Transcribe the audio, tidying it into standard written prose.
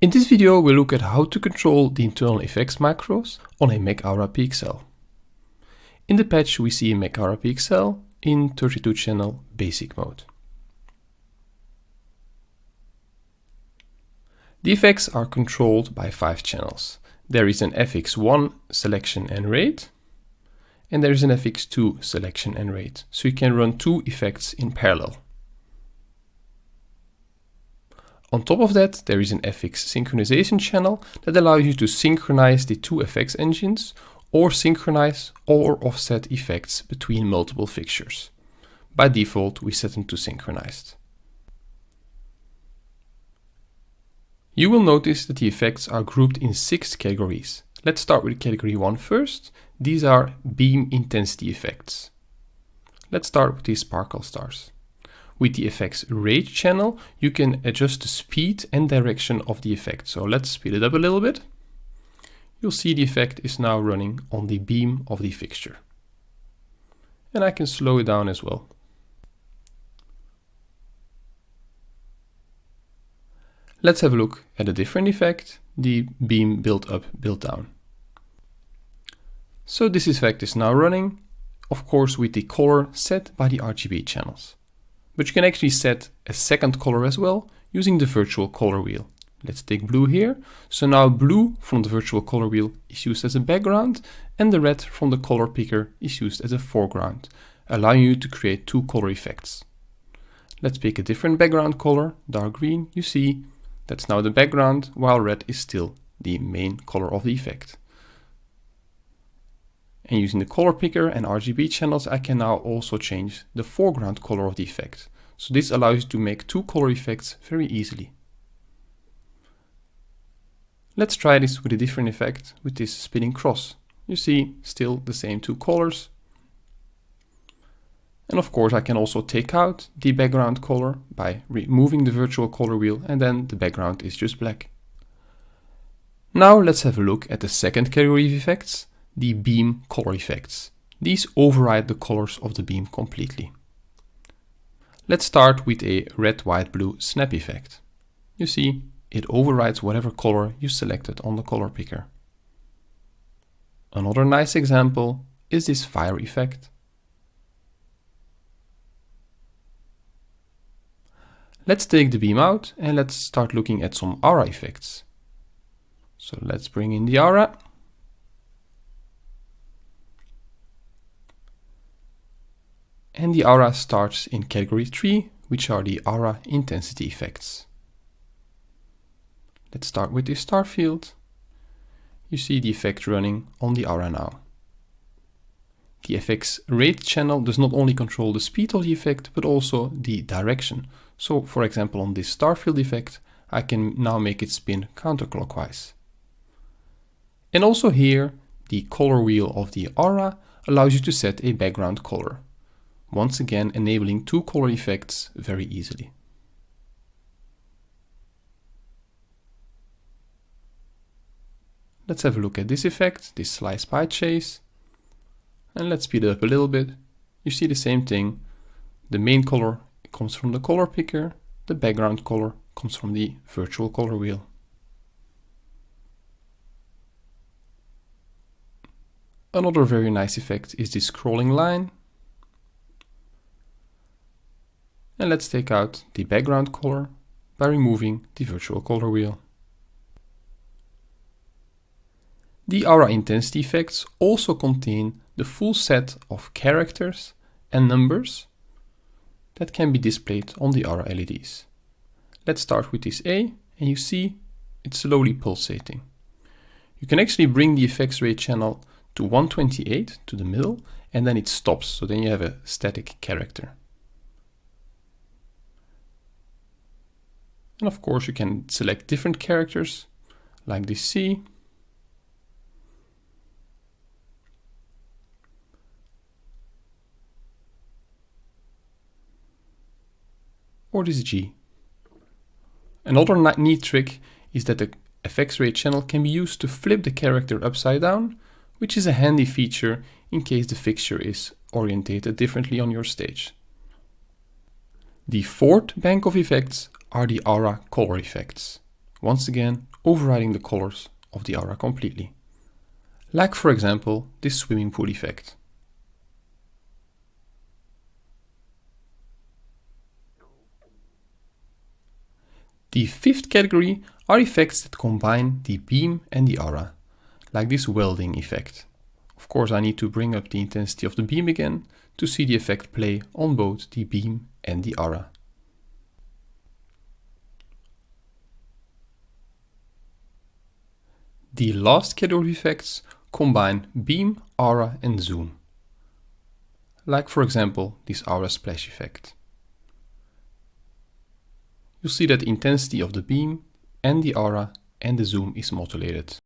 In this video, we'll look at how to control the internal effects macros on a Mac Aura PXL. In the patch, we see a Mac Aura PXL in 32-channel basic mode. The effects are controlled by 5 channels. There is an FX1 selection and rate, and there is an FX2 selection and rate, so you can run 2 effects in parallel. On top of that, there is an FX synchronization channel that allows you to synchronize the 2 FX engines or synchronize or offset effects between multiple fixtures. By default, we set them to synchronized. You will notice that the effects are grouped in 6 categories. Let's start with category 1 first. These are beam intensity effects. Let's start with these sparkle stars. With the effects rate channel, you can adjust the speed and direction of the effect. So let's speed it up a little bit. You'll see the effect is now running on the beam of the fixture. And I can slow it down as well. Let's have a look at a different effect, the beam build up, build down. So this effect is now running, of course, with the color set by the RGB channels. But you can actually set a second color as well using the virtual color wheel. Let's take blue here. So now blue from the virtual color wheel is used as a background, and the red from the color picker is used as a foreground, allowing you to create 2 color effects. Let's pick a different background color, dark green. You see that's now the background, while red is still the main color of the effect. And using the color picker and RGB channels, I can now also change the foreground color of the effect. So this allows you to make 2 color effects very easily. Let's try this with a different effect, with this spinning cross. You see still the same 2 colors. And of course I can also take out the background color by removing the virtual color wheel, and then the background is just black. Now let's have a look at the second category of effects, the beam color effects. These override the colors of the beam completely. Let's start with a red, white, blue snap effect. You see, it overrides whatever color you selected on the color picker. Another nice example is this fire effect. Let's take the beam out and let's start looking at some aura effects. So let's bring in the aura. And the aura starts in category 3, which are the aura intensity effects. Let's start with the star field. You see the effect running on the aura now. The FX rate channel does not only control the speed of the effect, but also the direction. So for example, on this star field effect, I can now make it spin counterclockwise. And also here, the color wheel of the aura allows you to set a background color. Once again, enabling 2 color effects very easily. Let's have a look at this effect, this slice pie chase. And let's speed it up a little bit. You see the same thing. The main color comes from the color picker. The background color comes from the virtual color wheel. Another very nice effect is this scrolling line. And let's take out the background color by removing the virtual color wheel. The aura intensity effects also contain the full set of characters and numbers that can be displayed on the aura LEDs. Let's start with this A, and you see it's slowly pulsating. You can actually bring the effects rate channel to 128 to the middle, and then it stops, so then you have a static character. And of course you can select different characters like this C. Or this G. Another neat trick is that the FX rate channel can be used to flip the character upside down, which is a handy feature in case the fixture is orientated differently on your stage. The fourth bank of effects are the aura color effects. Once again, overriding the colors of the aura completely. Like for example, this swimming pool effect. The fifth category are effects that combine the beam and the aura, like this welding effect. Of course, I need to bring up the intensity of the beam again to see the effect play on both the beam and the aura. The last category of effects combine beam, aura and zoom. Like for example, this aura splash effect. You'll see that the intensity of the beam and the aura and the zoom is modulated.